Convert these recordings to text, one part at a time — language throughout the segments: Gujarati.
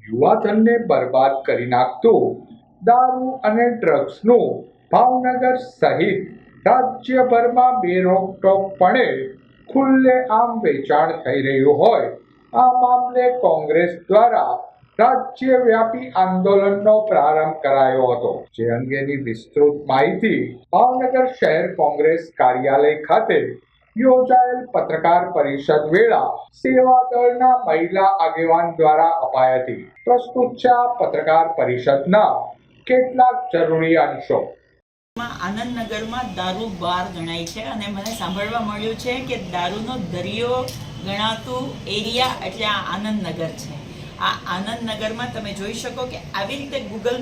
યુવાધનને બરબાદ કરી નાખતું દારૂ અને ડ્રગ્સનું ભાવનગર સહિત રાજ્યભરમાં બેરોકટોકપણે ખુલ્લેઆમ વેચાણ થઈ રહ્યું હોય આ મામલે કોંગ્રેસ દ્વારા રાજ્યવ્યાપી આંદોલનનો પ્રારંભ કરાયો હતો, જે અંગેની વિસ્તૃત માહિતી ભાવનગર શહેર કોંગ્રેસ કાર્યાલય ખાતે યોજાયેલ પત્રકાર પરિષદ વેળા સેવાદળના મહિલા આગેવાન દ્વારા અપાઈ હતી. પ્રસ્તુત છે આ પત્રકાર પરિષદના કેટલાક જરૂરી અંશો. આનંદનગરમાં દારૂ બાર ગણાય છે અને મને સાંભળવા મળ્યું છે કે દારૂનો દરિયો ગણાતું એરિયા એટલે આ આનંદનગર છે. આ આનંદનગરમાં તમે જોઈ શકો કે આવી રીતે ગૂગલ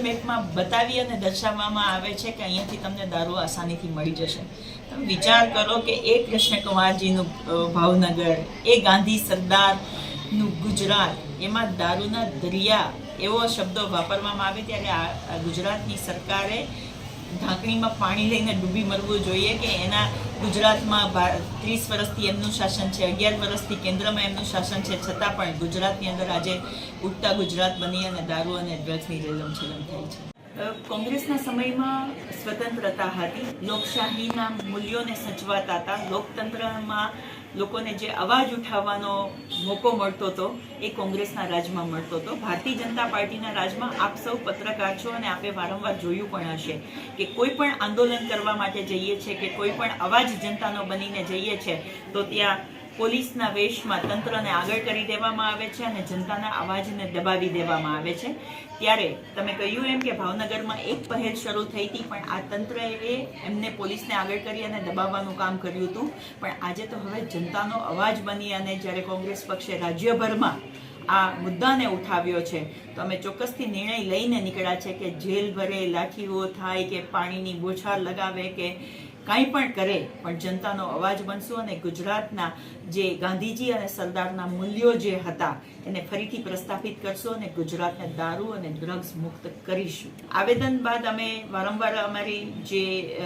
મેપમાં બતાવી અને દર્શાવવામાં આવે છે કે અહીંયાથી તમને દારૂ આસાનીથી મળી જશે. તમે વિચાર કરો કે એ કૃષ્ણકુમારજીનું ભાવનગર, એ ગાંધી સરદારનું ગુજરાત, એમાં દારૂના દરિયા એવો શબ્દો વાપરવામાં આવે ત્યારે આ ગુજરાતની સરકારે ઢાંકણીમાં પાણી લઈને ડૂબી મરવું જોઈએ કે એના ગુજરાતમાં 30 વર્ષથી એમનું શાસન છે, 11 વર્ષથી કેન્દ્રમાં એમનું શાસન છે, છતાં પણ ગુજરાતની અંદર આજે ઉડતા ગુજરાત બની અને દારૂ અને ડ્રગ્સની રેલમછેલમ થઈ છે. કોંગ્રેસના સમયમાં સ્વતંત્રતા હતી, લોકશાહીના મૂલ્યોને સચવાતા હતા, લોકતંત્રમાં લોકોને જે અવાજ ઉઠાવવાનો મોકો મળતો હતો એ કોંગ્રેસના રાજમાં મળતો હતો. ભારતીય જનતા પાર્ટીના રાજમાં આપ સૌ પત્રકાર છો અને આપે વારંવાર જોયું પણ હશે કે કોઈ પણ આંદોલન કરવા માટે જઈએ છીએ કે કોઈ પણ અવાજ જનતાનો બનીને જઈએ છીએ તો ત્યાં પોલીસના વેશમાં તંત્રને આગળ કરી દેવામાં આવે છે અને જનતાના અવાજને દબાવી દેવામાં આવે છે. ત્યારે તમે કહ્યું એમ કે ભાવનગરમાં એક પહેલ શરૂ થઈ હતી, પણ આ તંત્રએ એમને પોલીસને આગળ કરી અને દબાવવાનું કામ કર્યું હતું. પણ આજે તો હવે જનતાનો અવાજ બની અને જ્યારે કોંગ્રેસ પક્ષે રાજ્યભરમાં આ મુદ્દાને ઉઠાવ્યો છે તો અમે ચોક્કસથી નિર્ણય લઈને નીકળ્યા છે કે જેલ ભરે, લાઠીઓ થાય કે પાણીની બોછાર લગાવે કે કાંઈ પણ કરે, પણ જનતાનો અવાજ બનશું અને ગુજરાતના જે ગાંધીજી અને સરદારના મૂલ્યો જે હતા એને ફરીથી પ્રસ્થાપિત કરશું અને ગુજરાતને દારૂ અને ડ્રગ્સ મુક્ત કરીશું. આવેદન બાદ અમે વારંવાર અમારી જે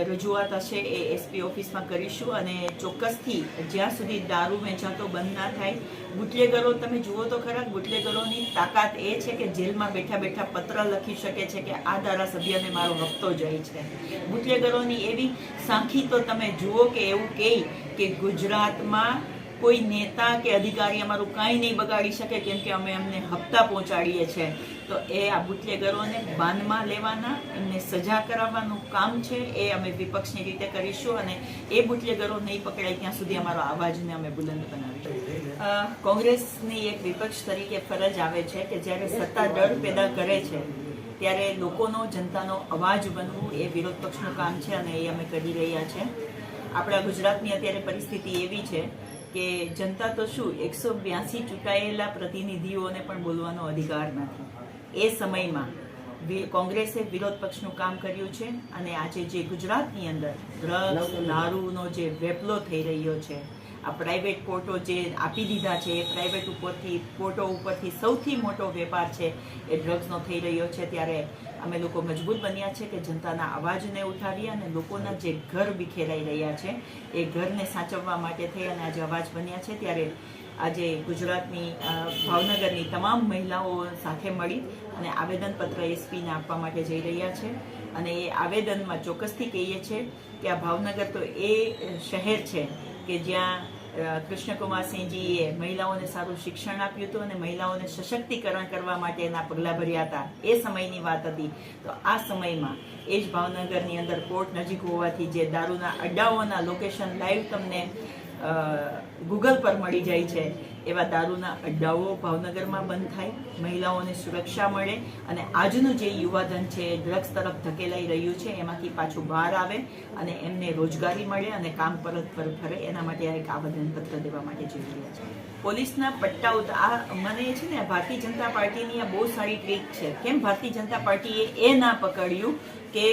રજૂઆત હશે એ એસપી ઓફિસમાં કરીશું અને ચોક્કસથી જ્યાં સુધી દારૂ વેચાતો બંધ ના થાય, બુટલેગરો તમે જુઓ તો ખરા, બુટલેગરોની તાકાત એ છે કે જેલમાં બેઠા બેઠા પત્ર લખી શકે છે કે આ ધારાસભ્યને મારો હપ્તો જાય છે. બુટલેગરોની એવી સાંખી તો તમે જુઓ કે એવું કહે કે ગુજરાતમાં કોઈ નેતા કે અધિકારી અમારું કાંઈ નહીં બગાડી શકે કેમ કે અમે અમને હપ્તા પહોંચાડીએ છીએ. તો એ આ બુટલેગરોને બાનમાં લેવાના, એમને સજા કરાવવાનું કામ છે એ અમે વિપક્ષની રીતે કરીશું અને એ બુટલેગરો નહીં પકડાય ત્યાં સુધી અમારો અવાજને અમે બુલંદ બનાવીશું. કોંગ્રેસની એક વિપક્ષ તરીકે ફરજ આવે છે કે જ્યારે સત્તા ડર પેદા કરે છે ત્યારે લોકોનો, જનતાનો અવાજ બનવું એ વિરોધ પક્ષનું કામ છે અને એ અમે કરી રહ્યા છે. આપણા ગુજરાતની અત્યારે પરિસ્થિતિ એવી છે કે જનતા તો શું 182 ચૂંટાયેલા પ્રતિનિધિઓને પણ બોલવાનો અધિકાર નથી. એ સમયમાં કોંગ્રેસે વિરોધ પક્ષનું કામ કર્યું છે અને આજે જે ગુજરાતની અંદર ડ્રગ્સ, દારૂનો જે વેપલો થઈ રહ્યો છે, આ પ્રાઇવેટ કોર્ટો જે આપી દીધા છે, એ પ્રાઇવેટ કોર્ટો ઉપરથી સૌથી મોટો વેપાર છે એ ડ્રગ્સનો થઈ રહ્યો છે. ત્યારે અમે લોકો મજબૂત બન્યા છે કે જનતાના અવાજને ઉઠાવીએ અને લોકોના જે ઘર વિખેરાઈ રહ્યા છે એ ઘરને સાચવવા માટે થઈ અને આજે અવાજ બન્યા છે. ત્યારે આજે ગુજરાતની ભાવનગરની તમામ મહિલાઓ સાથે મળી અને આવેદનપત્ર એસપીને આપવા માટે જઈ રહ્યા છે અને એ આવેદનમાં ચોક્કસથી કહીએ છીએ કે આ ભાવનગર તો એ શહેર છે કે જ્યાં કૃષ્ણકુમારસિંહજીએ મહિલાઓને સારું શિક્ષણ આપ્યું હતું અને મહિલાઓને સશક્તિકરણ કરવા માટેના પગલાં ભર્યા હતા. એ સમયની વાત હતી. તો આ સમયમાં એ જ ભાવનગરની અંદર કોર્ટ નજીક હોવાથી જે દારૂના અડ્ડાઓના લોકેશન લાઈવ તમને ગૂગલ પર મળી જાય છે, એવા દારૂના અડ્ડાઓ ભાવનગરમાં બંધ થાય, મહિલાઓને સુરક્ષા મળે અને આજનું જે યુવાધન છે ડ્રગ્સ તરફ ધકેલાઈ રહ્યું છે એમાંથી પાછું બહાર આવે અને એમને રોજગારી મળે અને કામ પરત ફરે. એના માટે આ એક આવેદનપત્ર દેવા માટે જઈ રહ્યા છે. પોલીસના પટ્ટાઓ આ મને છે ને ભારતીય જનતા પાર્ટીની આ બહુ સારી ટ્રીક છે. કેમ ભારતીય જનતા પાર્ટીએ એ ના પકડ્યું કે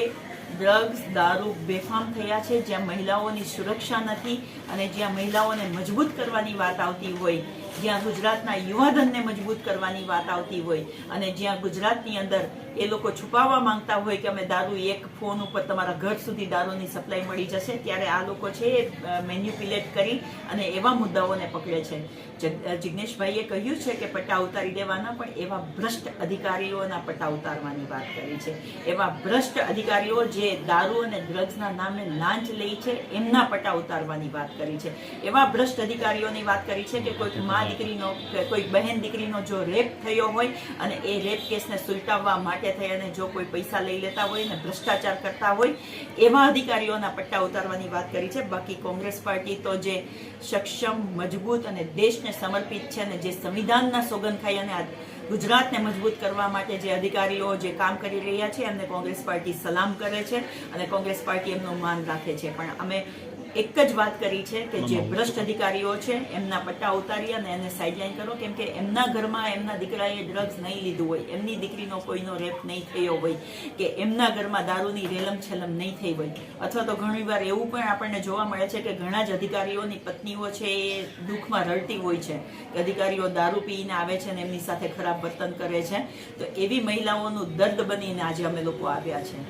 ડ્રગ્સ, દારૂ બેફામ થયા છે જ્યાં મહિલાઓની સુરક્ષા નથી અને જ્યાં મહિલાઓને મજબૂત કરવાની વાત આવતી હોય જ્યાં ગુજરાતના યુવાધનને મજબૂત કરવાની વાત આવતી હોય અને જ્યાં ગુજરાતની અંદર એ લોકો છુપાવવા માંગતા હોય કે અમે દારૂ એક ફોન ઉપર તમારા ઘર સુધી દારૂની સપ્લાય મળી જશે, ત્યારે આ લોકો છે એ મેન્યુપ્યુલેટ કરી અને એવા મુદ્દાઓને પકડે છે. જિગ્નેશભાઈએ કહ્યું છે કે પટ્ટા ઉતારી દેવાના, પણ એવા ભ્રષ્ટ અધિકારીઓના પટ્ટા ઉતારવાની વાત કરી છે. એવા ભ્રષ્ટ અધિકારીઓ જે દારૂ અને ડ્રગ્સના નામે લાંચ લે છે એમના પટ્ટા ઉતારવાની વાત કરી છે. એવા ભ્રષ્ટ અધિકારીઓની વાત કરી છે કે કોઈક મા દીકરીનો કોઈક બહેન દીકરીનો જો રેપ થયો હોય અને એ રેપ કેસને સુલટાવવા માટે થઈ અને જો કોઈ પૈસા લઈ લેતા હોય ને ભ્રષ્ટાચાર કરતા હોય એવા અધિકારીઓના પટ્ટા ઉતારવાની વાત કરી છે. બાકી કોંગ્રેસ પાર્ટી તો જે સક્ષમ, મજબૂત અને દેશને સમર્પિત છે અને જે સંવિધાનના સોગંદ ખાઈ અને ગુજરાતને મજબૂત કરવા માટે જે અધિકારીઓ જે કામ કરી રહ્યા છે એમને કોંગ્રેસ પાર્ટી સલામ કરે છે અને કોંગ્રેસ પાર્ટી એમનું માન રાખે છે. પણ અમે એક જ વાત કરી છે કે જે ભ્રષ્ટ અધિકારીઓ છે એમના પટ્ટા ઉતારી અને એને સાઇડલાઇન કરો, કેમ કે એમના ઘરમાં એમના દીકરાએ ડ્રગ્સ નહીં લીધું હોય, એમની દીકરીનો કોઈનો રેપ નહીં થયો હોય, કે એમના ઘરમાં દારૂની રેલમ છેલમ નહીં થઈ હોય. અથવા તો ઘણીવાર એવું પણ આપણને જોવા મળે છે કે ઘણા જ અધિકારીઓની પત્નીઓ છે એ દુઃખમાં રડતી હોય છે કે અધિકારીઓ દારૂ પીને આવે છે અને એમની સાથે ખરાબ વર્તન કરે છે. તો એવી મહિલાઓનું દર્દ બનીને આજે અમે લોકો આવ્યા છે.